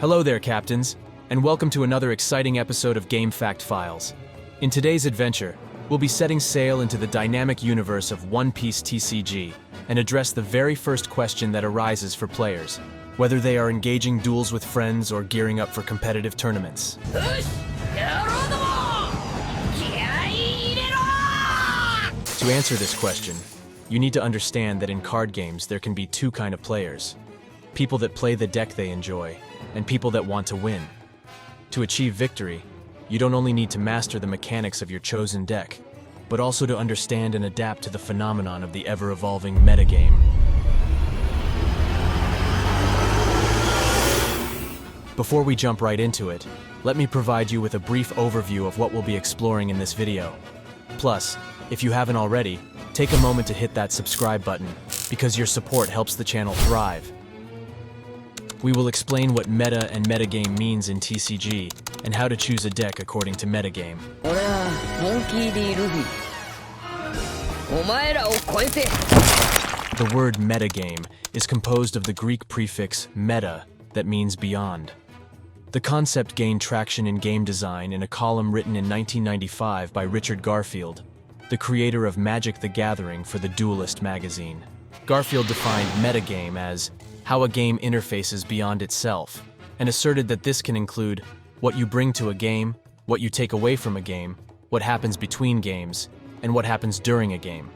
Hello there, Captains, and welcome to another exciting episode of Game Fact Files. In today's adventure, we'll be setting sail into the dynamic universe of Piece TCG and address the very first question that arises for players, whether they are engaging duels with friends or gearing up for competitive tournaments. To answer this question, you need to understand that in card games there can be two kinds of players: people that play the deck they enjoy, and people that want to win. To achieve victory, you don't only need to master the mechanics of your chosen deck, but also to understand and adapt to the phenomenon of the ever-evolving metagame. Before we jump right into it, let me provide you with a brief overview of what we'll be exploring in this video. Plus, if you haven't already, take a moment to hit that subscribe button, because your support helps the channel thrive. We will explain what meta and metagame means in TCG, and how to choose a deck according to metagame. The word metagame is composed of the Greek prefix meta, that means beyond. The concept gained traction in game design in a column written in 1995 by Richard Garfield, the creator of Magic the Gathering for the Duelist magazine. Garfield defined metagame as how a game interfaces beyond itself, and asserted that this can include what you bring to a game, what you take away from a game, what happens between games, and what happens during a game.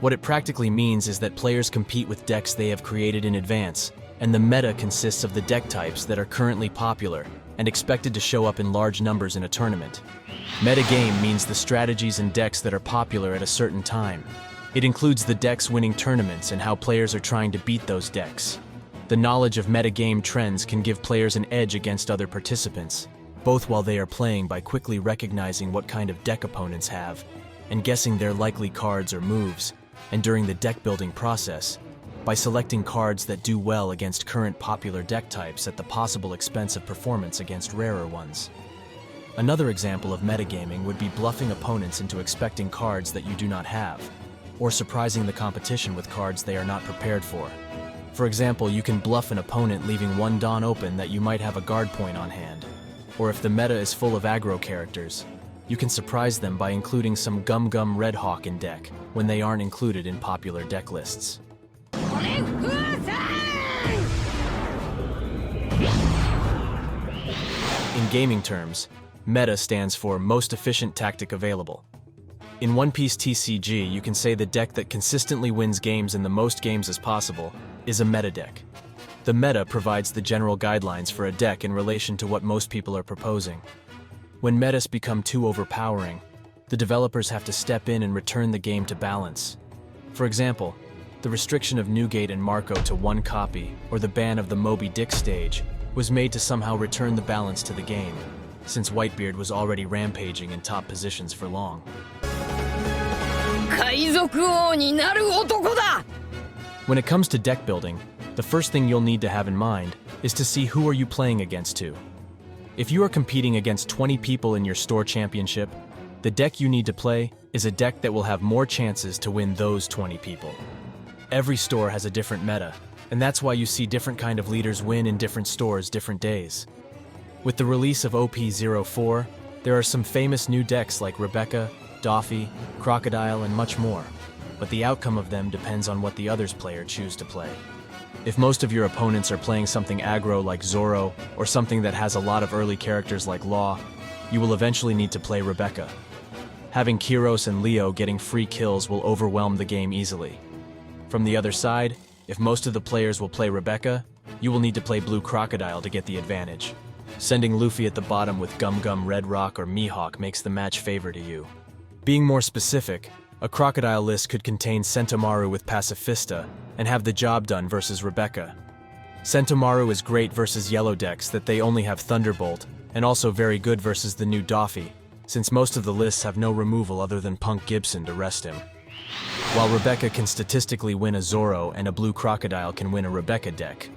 What it practically means is that players compete with decks they have created in advance, and the meta consists of the deck types that are currently popular and expected to show up in large numbers in a tournament. Metagame means the strategies and decks that are popular at a certain time. It includes the decks winning tournaments and how players are trying to beat those decks. The knowledge of metagame trends can give players an edge against other participants, both while they are playing by quickly recognizing what kind of deck opponents have, and guessing their likely cards or moves, and during the deck building process, by selecting cards that do well against current popular deck types at the possible expense of performance against rarer ones. Another example of metagaming would be bluffing opponents into expecting cards that you do not have, or surprising the competition with cards they are not prepared for. For example, you can bluff an opponent leaving one Dawn open that you might have a guard point on hand. Or if the meta is full of aggro characters, you can surprise them by including some Gum Gum Red Hawk in deck when they aren't included in popular deck lists. In gaming terms, meta stands for most efficient tactic available. In Piece TCG, you can say the deck that consistently wins games in the most games as possible is a meta deck. The meta provides the general guidelines for a deck in relation to what most people are proposing. When metas become too overpowering, the developers have to step in and return the game to balance. For example, the restriction of Newgate and Marco to one copy, or the ban of the Moby Dick stage, was made to somehow return the balance to the game, since Whitebeard was already rampaging in top positions for long. When it comes to deck building, the first thing you'll need to have in mind is to see who are you playing against to. If you are competing against 20 people in your store championship, the deck you need to play is a deck that will have more chances to win those 20 people. Every store has a different meta, and that's why you see different kind of leaders win in different stores different days. With the release of OP04, there are some famous new decks like Rebecca, Doffy, Crocodile, and much more, but the outcome of them depends on what the other player choose to play. If most of your opponents are playing something aggro like Zoro, or something that has a lot of early characters like Law, you will eventually need to play Rebecca. Having Kyros and Leo getting free kills will overwhelm the game easily. From the other side, if most of the players will play Rebecca, you will need to play Blue Crocodile to get the advantage. Sending Luffy at the bottom with Gum Gum Red Rock or Mihawk makes the match favor to you. Being more specific, a Crocodile list could contain Sentomaru with Pacifista and have the job done versus Rebecca. Sentomaru is great versus yellow decks that they only have Thunderbolt, and also very good versus the new Doffy, since most of the lists have no removal other than Punk Gibson to rest him. While Rebecca can statistically win a Zoro and a Blue Crocodile can win a Rebecca deck,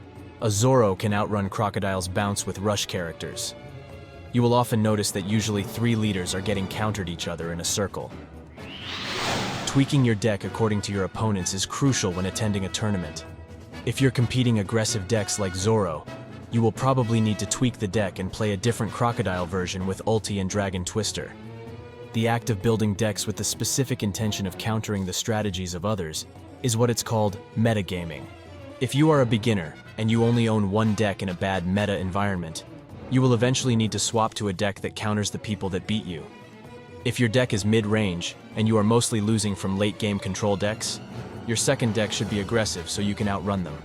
a Zoro can outrun Crocodile's bounce with rush characters. You will often notice that usually 3 leaders are getting countered each other in a circle. Tweaking your deck according to your opponents is crucial when attending a tournament. If you're competing aggressive decks like Zoro, you will probably need to tweak the deck and play a different Crocodile version with Ulti and Dragon Twister. The act of building decks with the specific intention of countering the strategies of others is what it's called metagaming. If you are a beginner and you only own one deck in a bad meta environment, you will eventually need to swap to a deck that counters the people that beat you. If your deck is mid-range and you are mostly losing from late-game control decks, your second deck should be aggressive so you can outrun them.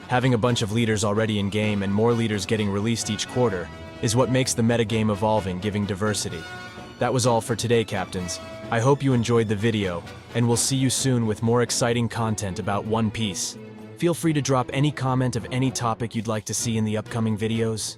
Having a bunch of leaders already in game and more leaders getting released each quarter is what makes the metagame evolving, giving diversity. That was all for today, Captains. I hope you enjoyed the video, and we'll see you soon with more exciting content about One Piece. Feel free to drop any comment of any topic you'd like to see in the upcoming videos.